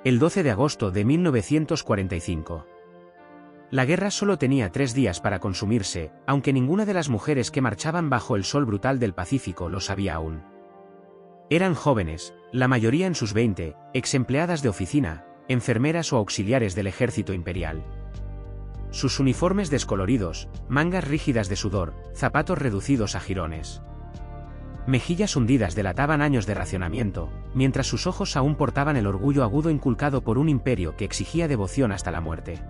El 12 de agosto de 1945. La guerra solo tenía 3 días para consumirse, aunque ninguna de las mujeres que marchaban bajo el sol brutal del Pacífico lo sabía aún. Eran jóvenes, la mayoría en sus 20, exempleadas de oficina, enfermeras o auxiliares del ejército imperial. Sus uniformes descoloridos, mangas rígidas de sudor, zapatos reducidos a jirones. Mejillas hundidas delataban años de racionamiento, mientras sus ojos aún portaban el orgullo agudo inculcado por un imperio que exigía devoción hasta la muerte.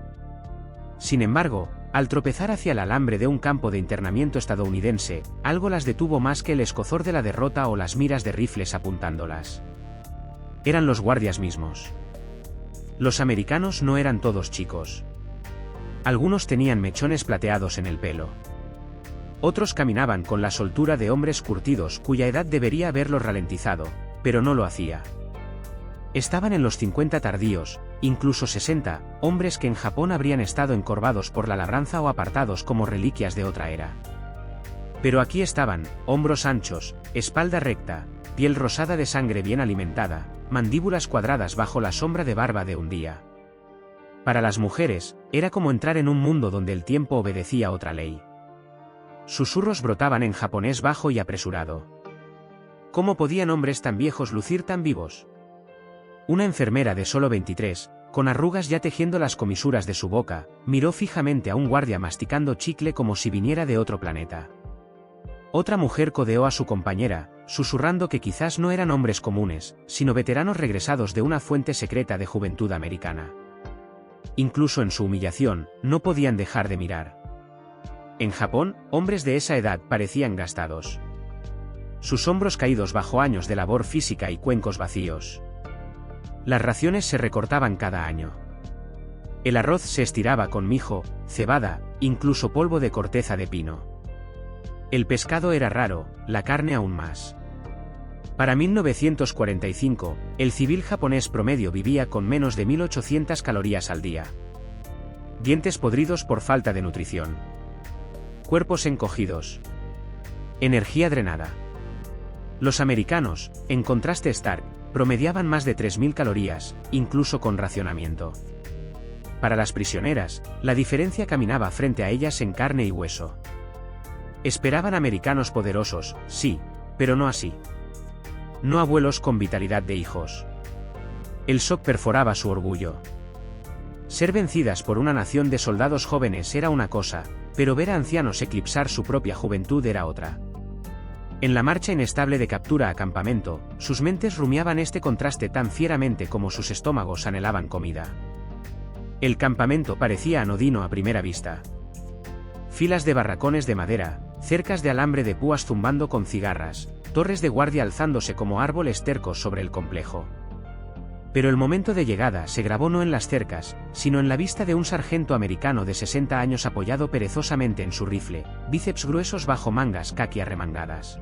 Sin embargo, al tropezar hacia el alambre de un campo de internamiento estadounidense, algo las detuvo más que el escozor de la derrota o las miras de rifles apuntándolas. Eran los guardias mismos. Los americanos no eran todos chicos. Algunos tenían mechones plateados en el pelo. Otros caminaban con la soltura de hombres curtidos cuya edad debería haberlos ralentizado, pero no lo hacía. Estaban en los 50 tardíos, incluso 60, hombres que en Japón habrían estado encorvados por la labranza o apartados como reliquias de otra era. Pero aquí estaban, hombros anchos, espalda recta, piel rosada de sangre bien alimentada, mandíbulas cuadradas bajo la sombra de barba de un día. Para las mujeres, era como entrar en un mundo donde el tiempo obedecía a otra ley. Susurros brotaban en japonés bajo y apresurado. ¿Cómo podían hombres tan viejos lucir tan vivos? Una enfermera de solo 23, con arrugas ya tejiendo las comisuras de su boca, miró fijamente a un guardia masticando chicle como si viniera de otro planeta. Otra mujer codeó a su compañera, susurrando que quizás no eran hombres comunes, sino veteranos regresados de una fuente secreta de juventud americana. Incluso en su humillación, no podían dejar de mirar. En Japón, hombres de esa edad parecían gastados. Sus hombros caídos bajo años de labor física y cuencos vacíos. Las raciones se recortaban cada año. El arroz se estiraba con mijo, cebada, incluso polvo de corteza de pino. El pescado era raro, la carne aún más. Para 1945, el civil japonés promedio vivía con menos de 1800 calorías al día. Dientes podridos por falta de nutrición. Cuerpos encogidos. Energía drenada. Los americanos, en contraste Stark, promediaban más de 3000 calorías, incluso con racionamiento. Para las prisioneras, la diferencia caminaba frente a ellas en carne y hueso. Esperaban americanos poderosos, sí, pero no así. No abuelos con vitalidad de hijos. El shock perforaba su orgullo. Ser vencidas por una nación de soldados jóvenes era una cosa, pero ver a ancianos eclipsar su propia juventud era otra. En la marcha inestable de captura a campamento, sus mentes rumiaban este contraste tan fieramente como sus estómagos anhelaban comida. El campamento parecía anodino a primera vista. Filas de barracones de madera, cercas de alambre de púas zumbando con cigarras, torres de guardia alzándose como árboles tercos sobre el complejo. Pero el momento de llegada se grabó no en las cercas, sino en la vista de un sargento americano de 60 años apoyado perezosamente en su rifle, bíceps gruesos bajo mangas caqui arremangadas.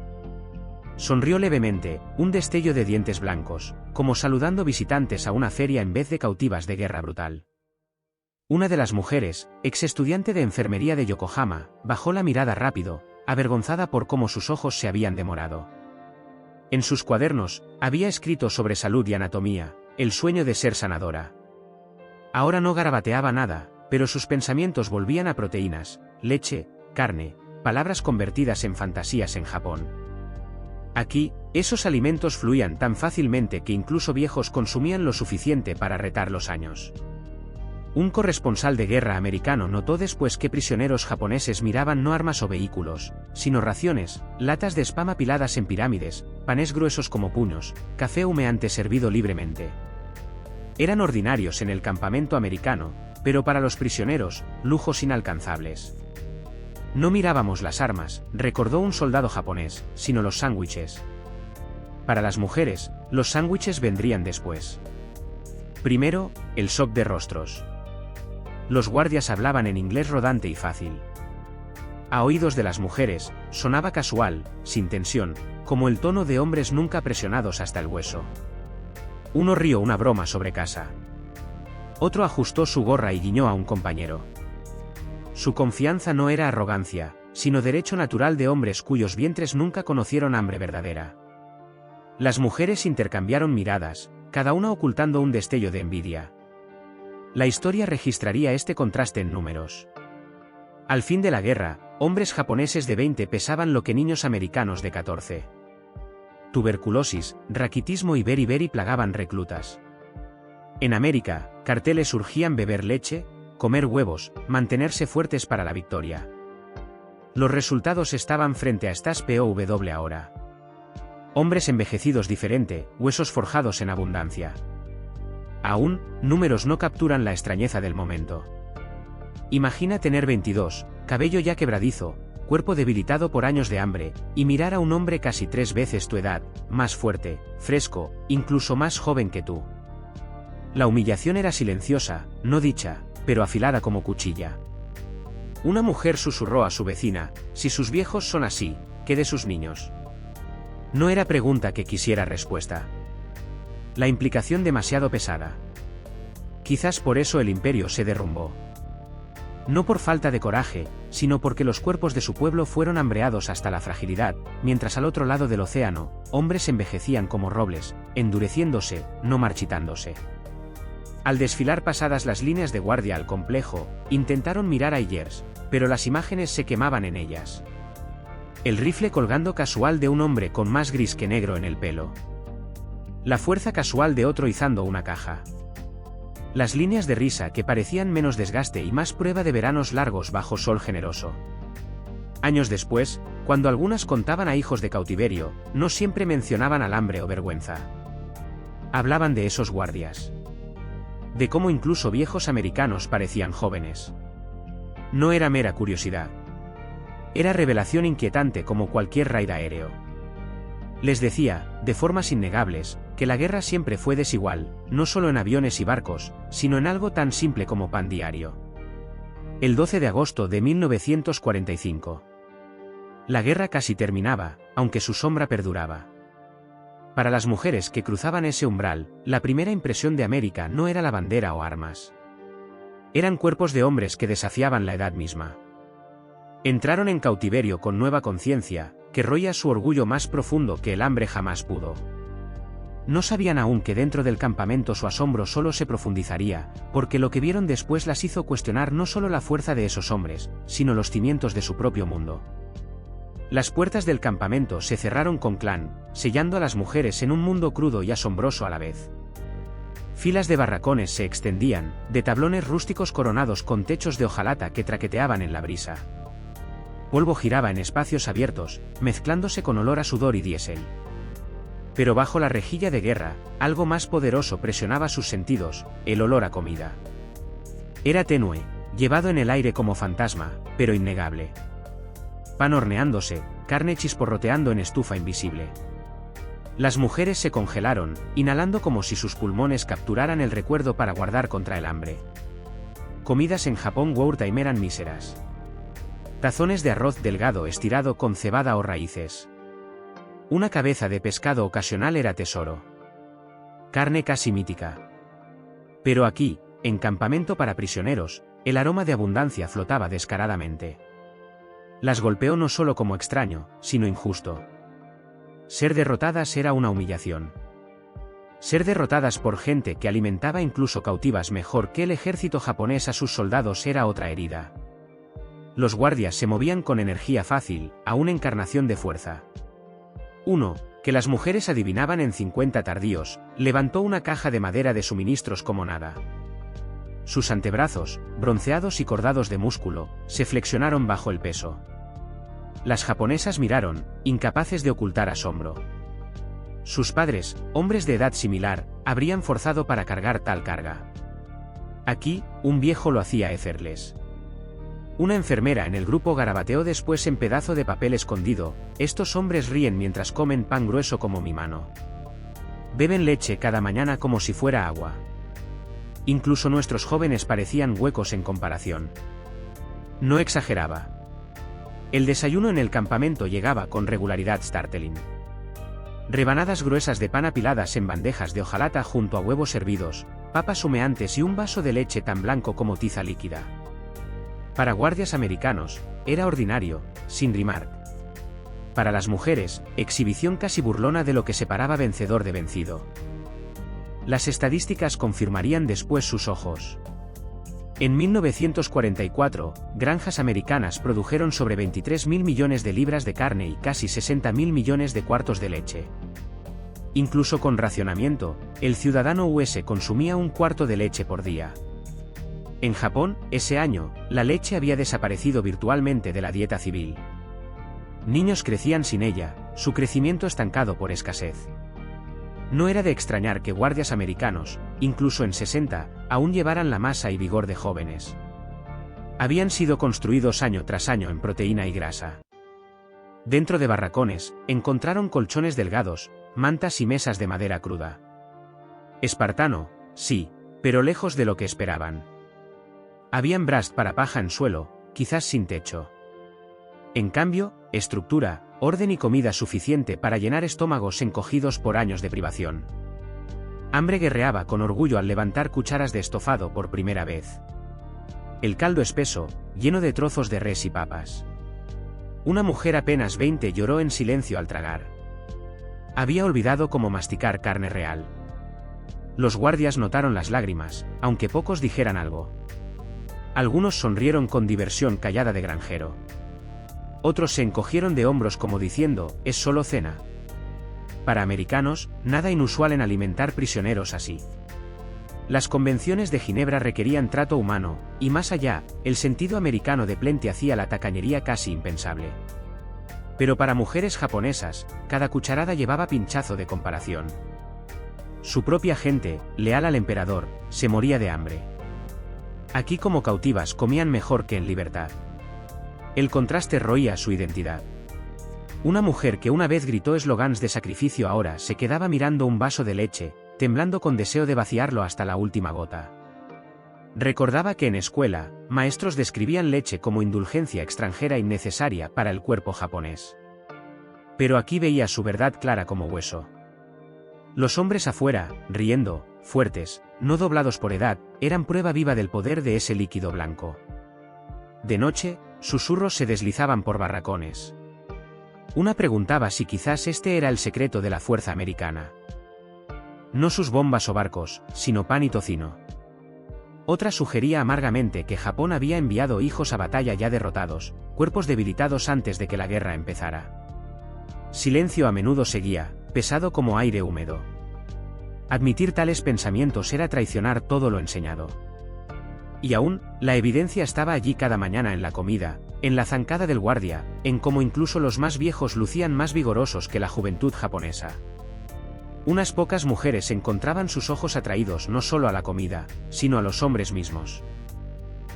Sonrió levemente, un destello de dientes blancos, como saludando visitantes a una feria en vez de cautivas de guerra brutal. Una de las mujeres, ex estudiante de enfermería de Yokohama, bajó la mirada rápido, avergonzada por cómo sus ojos se habían demorado. En sus cuadernos, había escrito sobre salud y anatomía, el sueño de ser sanadora. Ahora no garabateaba nada, pero sus pensamientos volvían a proteínas, leche, carne, palabras convertidas en fantasías en Japón. Aquí, esos alimentos fluían tan fácilmente que incluso viejos consumían lo suficiente para retar los años. Un corresponsal de guerra americano notó después que prisioneros japoneses miraban no armas o vehículos, sino raciones, latas de spam apiladas en pirámides, panes gruesos como puños, café humeante servido libremente. Eran ordinarios en el campamento americano, pero para los prisioneros, lujos inalcanzables. No mirábamos las armas, recordó un soldado japonés, sino los sándwiches. Para las mujeres, los sándwiches vendrían después. Primero, el shock de rostros. Los guardias hablaban en inglés rodante y fácil. A oídos de las mujeres, sonaba casual, sin tensión, como el tono de hombres nunca presionados hasta el hueso. Uno rió una broma sobre casa. Otro ajustó su gorra y guiñó a un compañero. Su confianza no era arrogancia, sino derecho natural de hombres cuyos vientres nunca conocieron hambre verdadera. Las mujeres intercambiaron miradas, cada una ocultando un destello de envidia. La historia registraría este contraste en números. Al fin de la guerra, hombres japoneses de 20 pesaban lo que niños americanos de 14. Tuberculosis, raquitismo y beriberi plagaban reclutas. En América, carteles surgían: beber leche, comer huevos, mantenerse fuertes para la victoria. Los resultados estaban frente a estas POW ahora. Hombres envejecidos diferente, huesos forjados en abundancia. Aún, números no capturan la extrañeza del momento. Imagina tener 22, cabello ya quebradizo, cuerpo debilitado por años de hambre, y mirar a un hombre casi 3 veces tu edad, más fuerte, fresco, incluso más joven que tú. La humillación era silenciosa, no dicha, pero afilada como cuchilla. Una mujer susurró a su vecina: si sus viejos son así, ¿qué de sus niños? No era pregunta que quisiera respuesta. La implicación demasiado pesada. Quizás por eso el imperio se derrumbó. No por falta de coraje, sino porque los cuerpos de su pueblo fueron hambreados hasta la fragilidad, mientras al otro lado del océano, hombres envejecían como robles, endureciéndose, no marchitándose. Al desfilar pasadas las líneas de guardia al complejo, intentaron mirar a Ayers, pero las imágenes se quemaban en ellas. El rifle colgando casual de un hombre con más gris que negro en el pelo. La fuerza casual de otro izando una caja. Las líneas de risa que parecían menos desgaste y más prueba de veranos largos bajo sol generoso. Años después, cuando algunas contaban a hijos de cautiverio, no siempre mencionaban al hambre o vergüenza. Hablaban de esos guardias. De cómo incluso viejos americanos parecían jóvenes. No era mera curiosidad. Era revelación inquietante como cualquier raid aéreo. Les decía, de formas innegables, que la guerra siempre fue desigual, no solo en aviones y barcos, sino en algo tan simple como pan diario. El 12 de agosto de 1945. La guerra casi terminaba, aunque su sombra perduraba. Para las mujeres que cruzaban ese umbral, la primera impresión de América no era la bandera o armas. Eran cuerpos de hombres que desafiaban la edad misma. Entraron en cautiverio con nueva conciencia, que roía su orgullo más profundo que el hambre jamás pudo. No sabían aún que dentro del campamento su asombro solo se profundizaría, porque lo que vieron después las hizo cuestionar no solo la fuerza de esos hombres, sino los cimientos de su propio mundo. Las puertas del campamento se cerraron con clan, sellando a las mujeres en un mundo crudo y asombroso a la vez. Filas de barracones se extendían, de tablones rústicos coronados con techos de hojalata que traqueteaban en la brisa. Polvo giraba en espacios abiertos, mezclándose con olor a sudor y diésel. Pero bajo la rejilla de guerra, algo más poderoso presionaba sus sentidos: el olor a comida. Era tenue, llevado en el aire como fantasma, pero innegable. Pan horneándose, carne chisporroteando en estufa invisible. Las mujeres se congelaron, inhalando como si sus pulmones capturaran el recuerdo para guardar contra el hambre. Comidas en Japón wartime eran míseras. Tazones de arroz delgado estirado con cebada o raíces. Una cabeza de pescado ocasional era tesoro. Carne casi mítica. Pero aquí, en campamento para prisioneros, el aroma de abundancia flotaba descaradamente. Las golpeó no solo como extraño, sino injusto. Ser derrotadas era una humillación. Ser derrotadas por gente que alimentaba incluso cautivas mejor que el ejército japonés a sus soldados era otra herida. Los guardias se movían con energía fácil, a una encarnación de fuerza. Uno, que las mujeres adivinaban en 50 tardíos, levantó una caja de madera de suministros como nada. Sus antebrazos, bronceados y cordados de músculo, se flexionaron bajo el peso. Las japonesas miraron, incapaces de ocultar asombro. Sus padres, hombres de edad similar, habrían forzado para cargar tal carga. Aquí, un viejo lo hacía effortless. Una enfermera en el grupo garabateó después en pedazo de papel escondido: estos hombres ríen mientras comen pan grueso como mi mano. Beben leche cada mañana como si fuera agua. Incluso nuestros jóvenes parecían huecos en comparación. No exageraba. El desayuno en el campamento llegaba con regularidad startling. Rebanadas gruesas de pan apiladas en bandejas de hojalata junto a huevos hervidos, papas humeantes y un vaso de leche tan blanco como tiza líquida. Para guardias americanos, era ordinario, sin rimar. Para las mujeres, exhibición casi burlona de lo que separaba vencedor de vencido. las estadísticas confirmarían después sus ojos. En 1944, granjas americanas produjeron sobre 23.000 millones de libras de carne y casi 60.000 millones de cuartos de leche. Incluso con racionamiento, el ciudadano US consumía un cuarto de leche por día. En Japón, ese año, la leche había desaparecido virtualmente de la dieta civil. Niños crecían sin ella, su crecimiento estancado por escasez. No era de extrañar que guardias americanos, incluso en 60, aún llevaran la masa y vigor de jóvenes. Habían sido construidos año tras año en proteína y grasa. Dentro de barracones, encontraron colchones delgados, mantas y mesas de madera cruda. Espartano, sí, pero lejos de lo que esperaban. Habían brast para paja en suelo, quizás sin techo. En cambio, estructura, orden y comida suficiente para llenar estómagos encogidos por años de privación. Hambre guerreaba con orgullo al levantar cucharas de estofado por primera vez. El caldo espeso, lleno de trozos de res y papas. Una mujer apenas 20 lloró en silencio al tragar. Había olvidado cómo masticar carne real. Los guardias notaron las lágrimas, aunque pocos dijeran algo. Algunos sonrieron con diversión callada de granjero. Otros se encogieron de hombros como diciendo, es solo cena. Para americanos, nada inusual en alimentar prisioneros así. Las convenciones de Ginebra requerían trato humano, y más allá, el sentido americano de Plenty hacía la tacañería casi impensable. Pero para mujeres japonesas, cada cucharada llevaba pinchazo de comparación. Su propia gente, leal al emperador, se moría de hambre. Aquí como cautivas comían mejor que en libertad. El contraste roía su identidad. Una mujer que una vez gritó eslogans de sacrificio ahora se quedaba mirando un vaso de leche, temblando con deseo de vaciarlo hasta la última gota. Recordaba que en escuela, maestros describían leche como indulgencia extranjera innecesaria para el cuerpo japonés. Pero aquí veía su verdad clara como hueso. Los hombres afuera, riendo, fuertes, no doblados por edad, eran prueba viva del poder de ese líquido blanco. De noche, susurros se deslizaban por barracones. Una preguntaba si quizás este era el secreto de la fuerza americana. No sus bombas o barcos, sino pan y tocino. Otra sugería amargamente que Japón había enviado hijos a batalla ya derrotados, cuerpos debilitados antes de que la guerra empezara. Silencio a menudo seguía, pesado como aire húmedo. Admitir tales pensamientos era traicionar todo lo enseñado. Y aún, la evidencia estaba allí cada mañana en la comida, en la zancada del guardia, en cómo incluso los más viejos lucían más vigorosos que la juventud japonesa. Unas pocas mujeres encontraban sus ojos atraídos no solo a la comida, sino a los hombres mismos.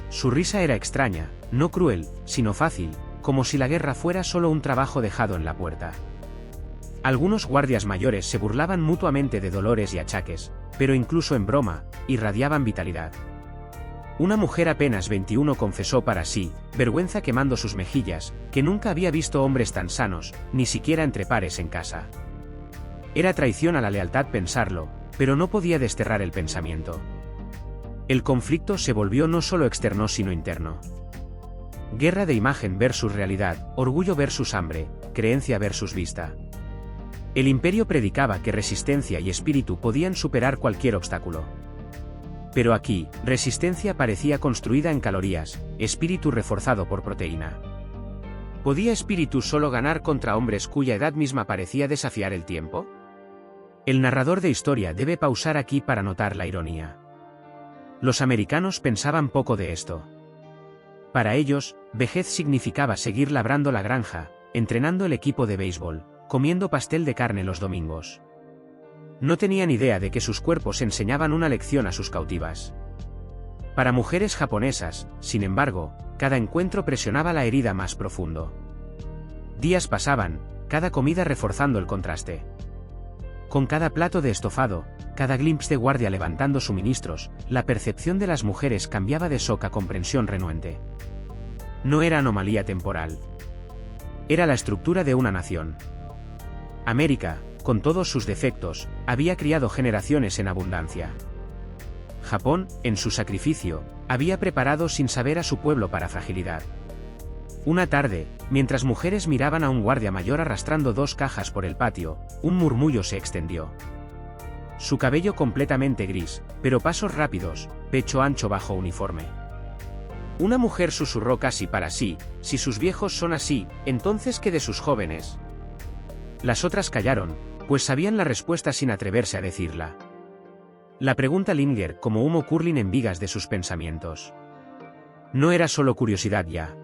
Su risa era extraña, no cruel, sino fácil, como si la guerra fuera solo un trabajo dejado en la puerta. Algunos guardias mayores se burlaban mutuamente de dolores y achaques, pero incluso en broma, irradiaban vitalidad. Una mujer apenas 21 confesó para sí, vergüenza quemando sus mejillas, que nunca había visto hombres tan sanos, ni siquiera entre pares en casa. Era traición a la lealtad pensarlo, pero no podía desterrar el pensamiento. El conflicto se volvió no solo externo sino interno. Guerra de imagen versus realidad, orgullo versus hambre, creencia versus vista. El imperio predicaba que resistencia y espíritu podían superar cualquier obstáculo. Pero aquí, resistencia parecía construida en calorías, espíritu reforzado por proteína. ¿Podía espíritu solo ganar contra hombres cuya edad misma parecía desafiar el tiempo? El narrador de historia debe pausar aquí para notar la ironía. Los americanos pensaban poco de esto. Para ellos, vejez significaba seguir labrando la granja, entrenando el equipo de béisbol, comiendo pastel de carne los domingos. No tenían idea de que sus cuerpos enseñaban una lección a sus cautivas. Para mujeres japonesas, sin embargo, cada encuentro presionaba la herida más profundo. Días pasaban, cada comida reforzando el contraste. Con cada plato de estofado, cada glimpse de guardia levantando suministros, la percepción de las mujeres cambiaba de shock a comprensión renuente. No era anomalía temporal. Era la estructura de una nación. América, con todos sus defectos, había criado generaciones en abundancia. Japón, en su sacrificio, había preparado sin saber a su pueblo para fragilidad. Una tarde, mientras mujeres miraban a un guardia mayor arrastrando 2 cajas por el patio, un murmullo se extendió. su cabello completamente gris, pero pasos rápidos, pecho ancho bajo uniforme. Una mujer susurró casi para sí: si sus viejos son así, entonces ¿qué de sus jóvenes? Las otras callaron, pues sabían la respuesta sin atreverse a decirla. La pregunta linger como humo curling en vigas de sus pensamientos. No era solo curiosidad ya.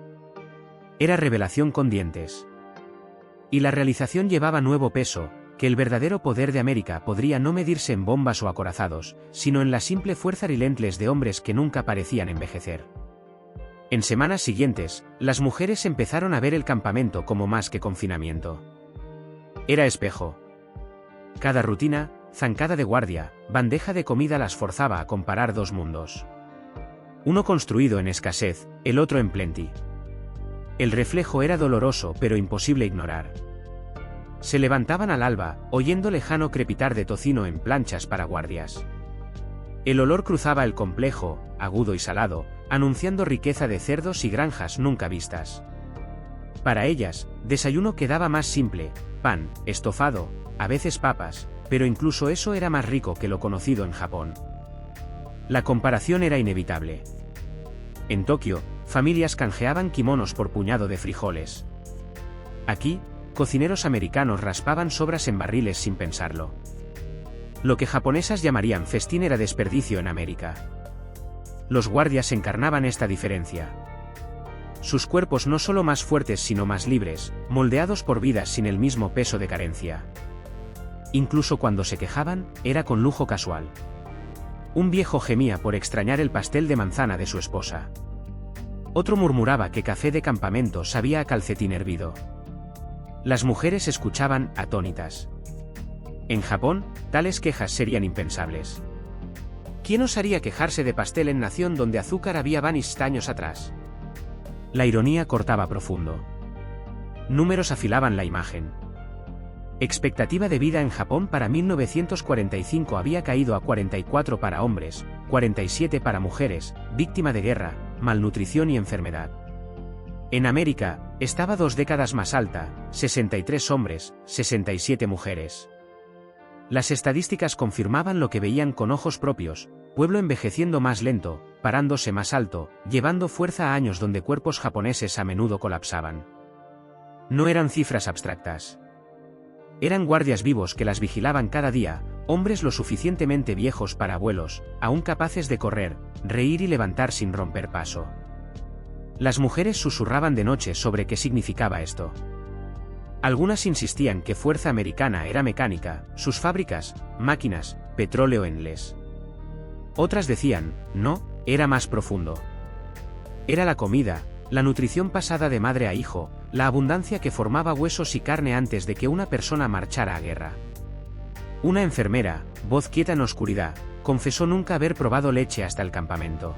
Era revelación con dientes. Y la realización llevaba nuevo peso, que el verdadero poder de América podría no medirse en bombas o acorazados, sino en la simple fuerza relentless de hombres que nunca parecían envejecer. En semanas siguientes, las mujeres empezaron a ver el campamento como más que confinamiento. Era espejo. Cada rutina, zancada de guardia, bandeja de comida las forzaba a comparar dos mundos. Uno construido en escasez, el otro en plenty. El reflejo era doloroso pero imposible ignorar. Se levantaban al alba, oyendo lejano crepitar de tocino en planchas para guardias. El olor cruzaba el complejo, agudo y salado, anunciando riqueza de cerdos y granjas nunca vistas. Para ellas, desayuno quedaba más simple: pan, estofado, a veces papas, pero incluso eso era más rico que lo conocido en Japón. La comparación era inevitable. En Tokio, familias canjeaban kimonos por puñado de frijoles. Aquí, cocineros americanos raspaban sobras en barriles sin pensarlo. Lo que japonesas llamarían festín era desperdicio en América. Los guardias encarnaban esta diferencia. Sus cuerpos no solo más fuertes sino más libres, moldeados por vidas sin el mismo peso de carencia. Incluso cuando se quejaban, era con lujo casual. Un viejo gemía por extrañar el pastel de manzana de su esposa. Otro murmuraba que café de campamento sabía a calcetín hervido. Las mujeres escuchaban, atónitas. En Japón, tales quejas serían impensables. ¿Quién osaría quejarse de pastel en nación donde azúcar había vanished años atrás? La ironía cortaba profundo. Números afilaban la imagen. Expectativa de vida en Japón para 1945 había caído a 44 para hombres, 47 para mujeres, víctima de guerra, malnutrición y enfermedad. En América, estaba 2 décadas más alta, 63 hombres, 67 mujeres. Las estadísticas confirmaban lo que veían con ojos propios: pueblo envejeciendo más lento, parándose más alto, llevando fuerza a años donde cuerpos japoneses a menudo colapsaban. No eran cifras abstractas. Eran guardias vivos que las vigilaban cada día, hombres lo suficientemente viejos para abuelos, aún capaces de correr, reír y levantar sin romper paso. Las mujeres susurraban de noche sobre qué significaba esto. Algunas insistían que fuerza americana era mecánica, sus fábricas, máquinas, petróleo endless. Otras decían, no, era más profundo. Era la comida, la nutrición pasada de madre a hijo, la abundancia que formaba huesos y carne antes de que una persona marchara a guerra. Una enfermera, voz quieta en oscuridad, confesó nunca haber probado leche hasta el campamento.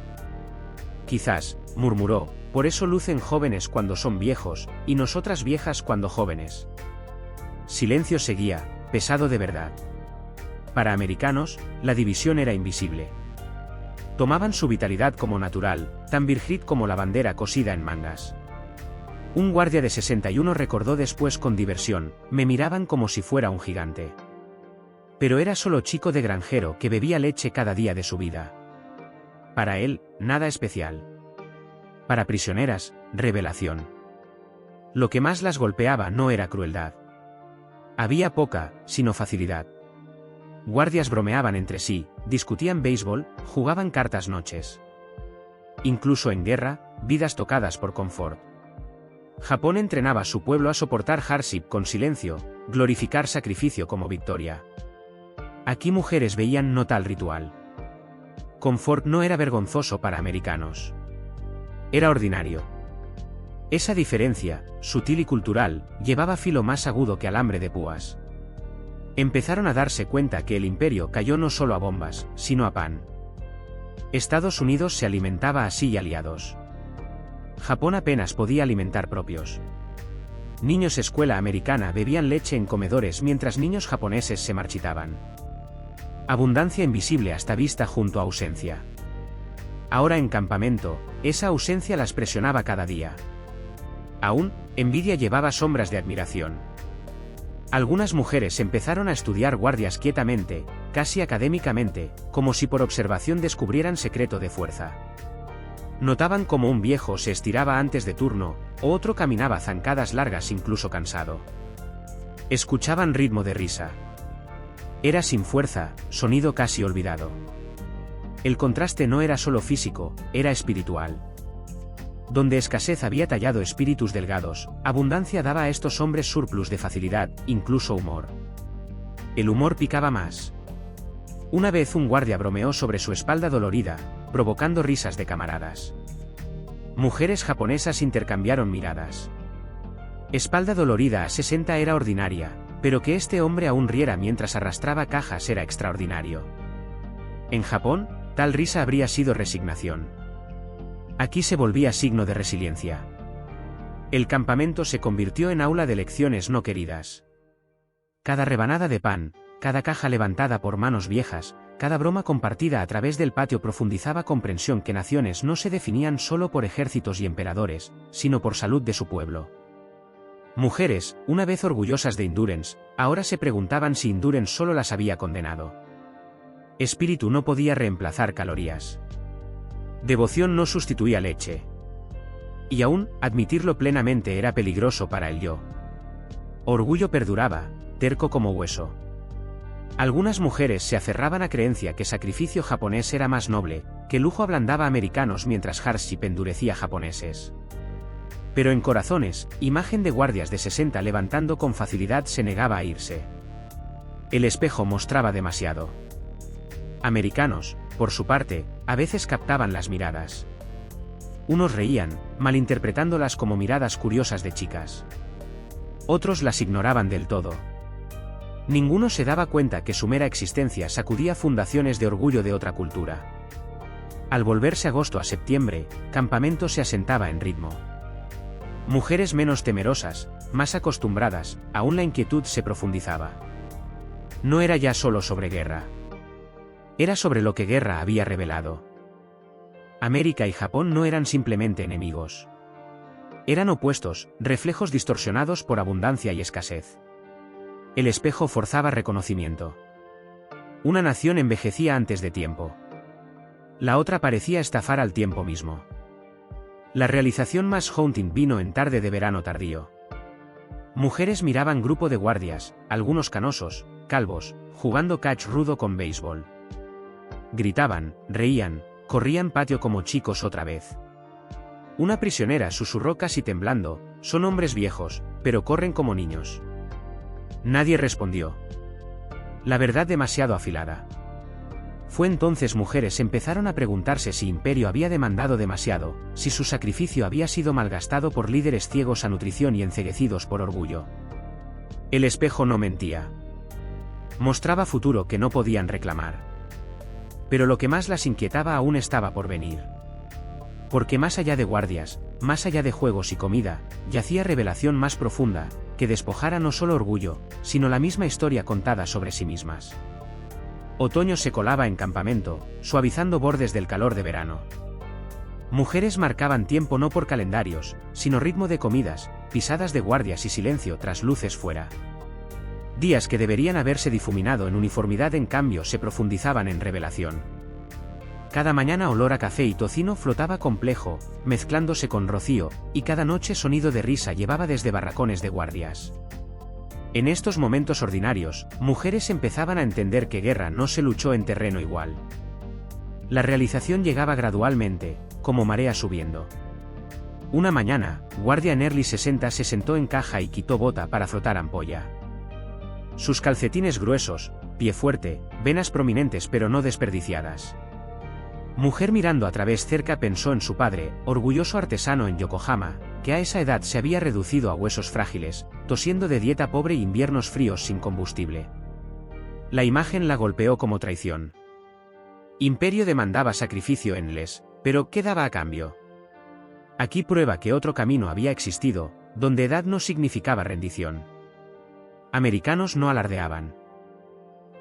Quizás, murmuró, por eso lucen jóvenes cuando son viejos, y nosotras viejas cuando jóvenes. Silencio seguía, pesado de verdad. Para americanos, la división era invisible. Tomaban su vitalidad como natural, tan virgil como la bandera cosida en mangas. Un guardia de 61 recordó después con diversión: me miraban como si fuera un gigante. Pero era solo chico de granjero que bebía leche cada día de su vida. Para él, nada especial. Para prisioneras, revelación. Lo que más las golpeaba no era crueldad. Había poca, sino facilidad. Guardias bromeaban entre sí, discutían béisbol, jugaban cartas noches. Incluso en guerra, vidas tocadas por confort. Japón entrenaba a su pueblo a soportar hardship con silencio, glorificar sacrificio como victoria. Aquí mujeres veían no tal ritual. Confort no era vergonzoso para americanos. Era ordinario. Esa diferencia, sutil y cultural, llevaba filo más agudo que alambre de púas. Empezaron a darse cuenta que el imperio cayó no solo a bombas, sino a pan. Estados Unidos se alimentaba así y aliados. Japón apenas podía alimentar propios. Niños escuela americana bebían leche en comedores mientras niños japoneses se marchitaban. Abundancia invisible hasta vista junto a ausencia. Ahora en campamento, esa ausencia las presionaba cada día. Aún, envidia llevaba sombras de admiración. Algunas mujeres empezaron a estudiar guardias quietamente, casi académicamente, como si por observación descubrieran secreto de fuerza. Notaban cómo un viejo se estiraba antes de turno, o otro caminaba zancadas largas incluso cansado. Escuchaban ritmo de risa. Era sin fuerza, sonido casi olvidado. El contraste no era solo físico, era espiritual. Donde escasez había tallado espíritus delgados, abundancia daba a estos hombres surplus de facilidad, incluso humor. El humor picaba más. Una vez un guardia bromeó sobre su espalda dolorida, provocando risas de camaradas. Mujeres japonesas intercambiaron miradas. Espalda dolorida a 60 era ordinaria, pero que este hombre aún riera mientras arrastraba cajas era extraordinario. En Japón, tal risa habría sido resignación. Aquí se volvía signo de resiliencia. El campamento se convirtió en aula de lecciones no queridas. Cada rebanada de pan, cada caja levantada por manos viejas, cada broma compartida a través del patio profundizaba comprensión que naciones no se definían solo por ejércitos y emperadores, sino por salud de su pueblo. Mujeres, una vez orgullosas de Endurance, ahora se preguntaban si Endurance solo las había condenado. Espíritu no podía reemplazar calorías. Devoción no sustituía leche. Y aún, admitirlo plenamente era peligroso para el yo. Orgullo perduraba, terco como hueso. Algunas mujeres se aferraban a creencia que sacrificio japonés era más noble, que lujo ablandaba a americanos mientras hardship endurecía japoneses. Pero en corazones, imagen de guardias de 60 levantando con facilidad se negaba a irse. El espejo mostraba demasiado. Americanos, por su parte, a veces captaban las miradas. Unos reían, malinterpretándolas como miradas curiosas de chicas. Otros las ignoraban del todo. Ninguno se daba cuenta que su mera existencia sacudía fundaciones de orgullo de otra cultura. Al volverse agosto a septiembre, campamento se asentaba en ritmo. Mujeres menos temerosas, más acostumbradas, aún la inquietud se profundizaba. No era ya solo sobre guerra. Era sobre lo que guerra había revelado. América y Japón no eran simplemente enemigos. Eran opuestos, reflejos distorsionados por abundancia y escasez. El espejo forzaba reconocimiento. Una nación envejecía antes de tiempo. La otra parecía estafar al tiempo mismo. La realización más haunting vino en tarde de verano tardío. Mujeres miraban grupo de guardias, algunos canosos, calvos, jugando catch rudo con béisbol. Gritaban, reían, corrían patio como chicos otra vez. Una prisionera susurró casi temblando, son hombres viejos, pero corren como niños. Nadie respondió. La verdad demasiado afilada. Fue entonces mujeres empezaron a preguntarse si Imperio había demandado demasiado, si su sacrificio había sido malgastado por líderes ciegos a nutrición y enceguecidos por orgullo. El espejo no mentía. Mostraba futuro que no podían reclamar. Pero lo que más las inquietaba aún estaba por venir. Porque más allá de guardias, más allá de juegos y comida, yacía revelación más profunda, que despojara no solo orgullo, sino la misma historia contada sobre sí mismas. Otoño se colaba en campamento, suavizando bordes del calor de verano. Mujeres marcaban tiempo no por calendarios, sino ritmo de comidas, pisadas de guardias y silencio tras luces fuera. Días que deberían haberse difuminado en uniformidad en cambio se profundizaban en revelación. Cada mañana olor a café y tocino flotaba complejo, mezclándose con rocío, y cada noche sonido de risa llevaba desde barracones de guardias. En estos momentos ordinarios, mujeres empezaban a entender que guerra no se luchó en terreno igual. La realización llegaba gradualmente, como marea subiendo. Una mañana, guardia en Early 60 se sentó en caja y quitó bota para frotar ampolla. Sus calcetines gruesos, pie fuerte, venas prominentes pero no desperdiciadas. Mujer mirando a través cerca pensó en su padre, orgulloso artesano en Yokohama, que a esa edad se había reducido a huesos frágiles, tosiendo de dieta pobre e inviernos fríos sin combustible. La imagen la golpeó como traición. Imperio demandaba sacrificio endless, pero ¿qué daba a cambio? Aquí prueba que otro camino había existido, donde edad no significaba rendición. Americanos no alardeaban.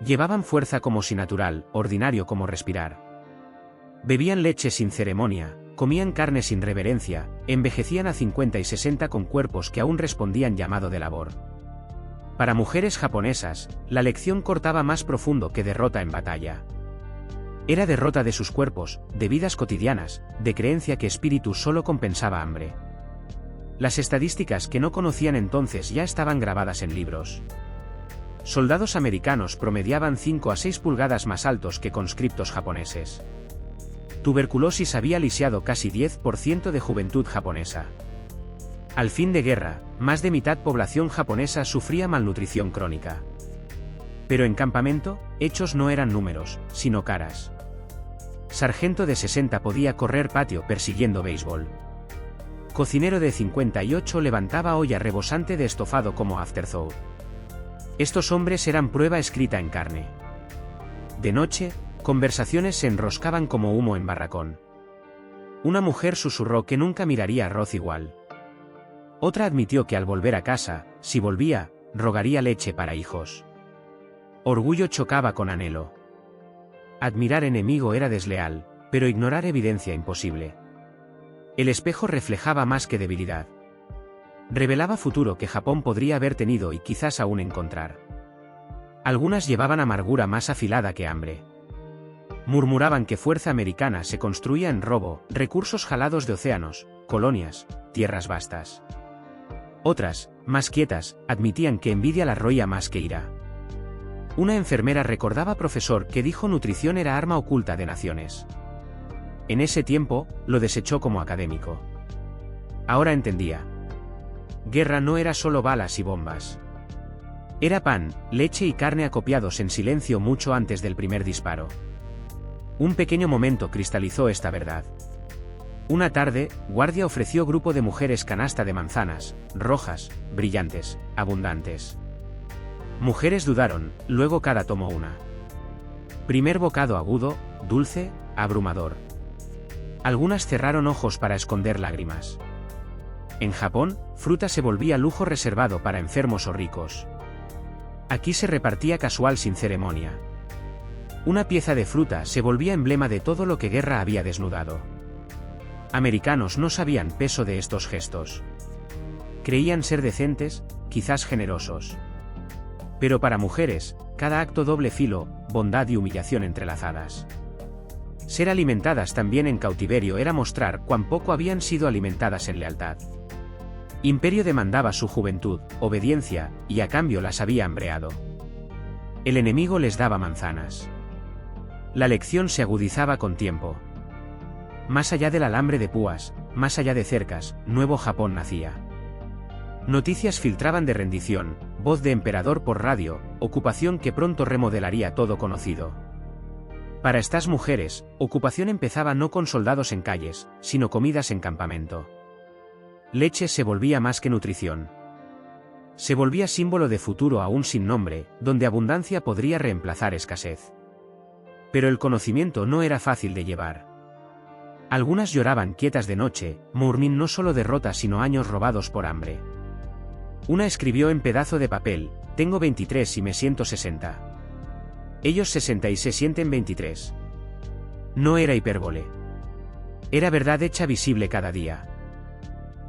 Llevaban fuerza como si natural, ordinario como respirar. Bebían leche sin ceremonia, comían carne sin reverencia, envejecían a 50 y 60 con cuerpos que aún respondían llamado de labor. Para mujeres japonesas, la lección cortaba más profundo que derrota en batalla. Era derrota de sus cuerpos, de vidas cotidianas, de creencia que espíritu solo compensaba hambre. Las estadísticas que no conocían entonces ya estaban grabadas en libros. Soldados americanos promediaban 5 a 6 pulgadas más altos que conscriptos japoneses. Tuberculosis había lisiado casi 10% de juventud japonesa. Al fin de guerra, más de mitad población japonesa sufría malnutrición crónica. Pero en campamento, hechos no eran números, sino caras. Sargento de 60 podía correr patio persiguiendo béisbol. Cocinero de 58 levantaba olla rebosante de estofado como afterthought. Estos hombres eran prueba escrita en carne. De noche, conversaciones se enroscaban como humo en barracón. Una mujer susurró que nunca miraría arroz igual. Otra admitió que al volver a casa, si volvía, rogaría leche para hijos. Orgullo chocaba con anhelo. Admirar enemigo era desleal, pero ignorar evidencia imposible. El espejo reflejaba más que debilidad. Revelaba futuro que Japón podría haber tenido y quizás aún encontrar. Algunas llevaban amargura más afilada que hambre. Murmuraban que fuerza americana se construía en robo, recursos jalados de océanos, colonias, tierras vastas. Otras, más quietas, admitían que envidia las roía más que ira. Una enfermera recordaba profesor que dijo nutrición era arma oculta de naciones. En ese tiempo, lo desechó como académico. Ahora entendía. Guerra no era solo balas y bombas. Era pan, leche y carne acopiados en silencio mucho antes del primer disparo. Un pequeño momento cristalizó esta verdad. Una tarde, Guardia ofreció grupo de mujeres canasta de manzanas, rojas, brillantes, abundantes. Mujeres dudaron, luego cada tomó una. Primer bocado agudo, dulce, abrumador. Algunas cerraron ojos para esconder lágrimas. En Japón, fruta se volvía lujo reservado para enfermos o ricos. Aquí se repartía casual sin ceremonia. Una pieza de fruta se volvía emblema de todo lo que guerra había desnudado. Americanos no sabían peso de estos gestos. Creían ser decentes, quizás generosos. Pero para mujeres, cada acto doble filo, bondad y humillación entrelazadas. Ser alimentadas también en cautiverio era mostrar cuán poco habían sido alimentadas en lealtad. Imperio demandaba su juventud, obediencia, y a cambio las había hambreado. El enemigo les daba manzanas. La lección se agudizaba con tiempo. Más allá del alambre de púas, más allá de cercas, nuevo Japón nacía. Noticias filtraban de rendición, voz de emperador por radio, ocupación que pronto remodelaría todo conocido. Para estas mujeres, ocupación empezaba no con soldados en calles, sino comidas en campamento. Leche se volvía más que nutrición. Se volvía símbolo de futuro aún sin nombre, donde abundancia podría reemplazar escasez. Pero el conocimiento no era fácil de llevar. Algunas lloraban quietas de noche, murmurando no solo derrotas sino años robados por hambre. Una escribió en pedazo de papel, tengo 23 y me siento 60. Ellos 60 y se sienten 23. No era hipérbole. Era verdad hecha visible cada día.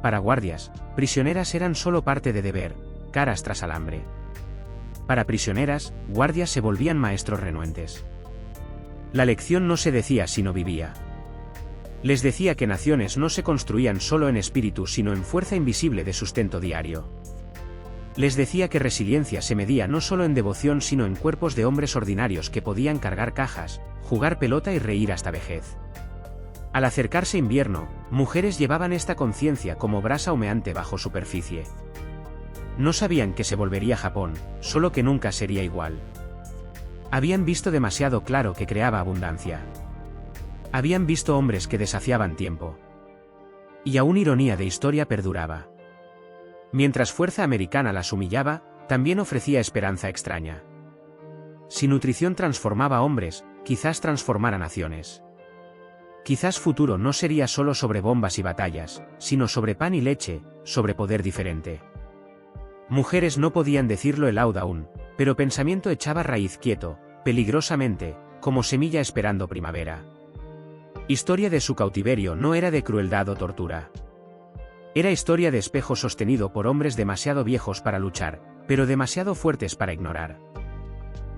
Para guardias, prisioneras eran solo parte de deber, caras tras alambre. Para prisioneras, guardias se volvían maestros renuentes. La lección no se decía sino vivía. Les decía que naciones no se construían solo en espíritu sino en fuerza invisible de sustento diario. Les decía que resiliencia se medía no solo en devoción sino en cuerpos de hombres ordinarios que podían cargar cajas, jugar pelota y reír hasta vejez. Al acercarse invierno, mujeres llevaban esta conciencia como brasa humeante bajo superficie. No sabían que se volvería Japón, solo que nunca sería igual. Habían visto demasiado claro que creaba abundancia. Habían visto hombres que desafiaban tiempo. Y aún ironía de historia perduraba. Mientras fuerza americana las humillaba, también ofrecía esperanza extraña. Si nutrición transformaba hombres, quizás transformara naciones. Quizás futuro no sería solo sobre bombas y batallas, sino sobre pan y leche, sobre poder diferente. Mujeres no podían decirlo aloud aún, pero pensamiento echaba raíz quieto, peligrosamente, como semilla esperando primavera. Historia de su cautiverio no era de crueldad o tortura. Era historia de espejo sostenido por hombres demasiado viejos para luchar, pero demasiado fuertes para ignorar.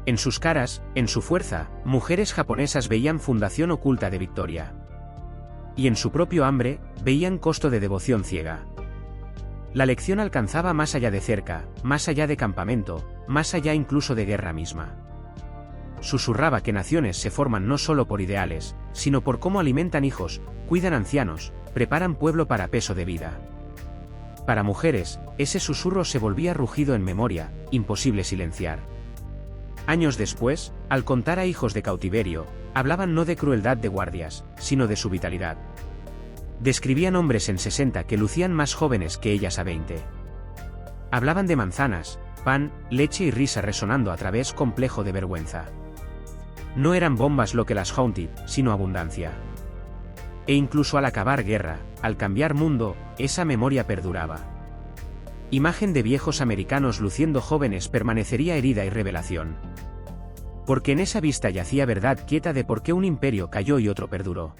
En sus caras, en su fuerza, mujeres japonesas veían fundación oculta de victoria. Y en su propio hambre, veían costo de devoción ciega. La lección alcanzaba más allá de cerca, más allá de campamento, más allá incluso de guerra misma. Susurraba que naciones se forman no solo por ideales, sino por cómo alimentan hijos, cuidan ancianos, preparan pueblo para peso de vida. Para mujeres, ese susurro se volvía rugido en memoria, imposible silenciar. Años después, al contar a hijos de cautiverio, hablaban no de crueldad de guardias, sino de su vitalidad. Describían hombres en 60 que lucían más jóvenes que ellas a 20. Hablaban de manzanas, pan, leche y risa resonando a través complejo de vergüenza. No eran bombas lo que las haunted, sino abundancia. E incluso al acabar guerra, al cambiar mundo, esa memoria perduraba. Imagen de viejos americanos luciendo jóvenes permanecería herida y revelación. Porque en esa vista yacía verdad quieta de por qué un imperio cayó y otro perduró.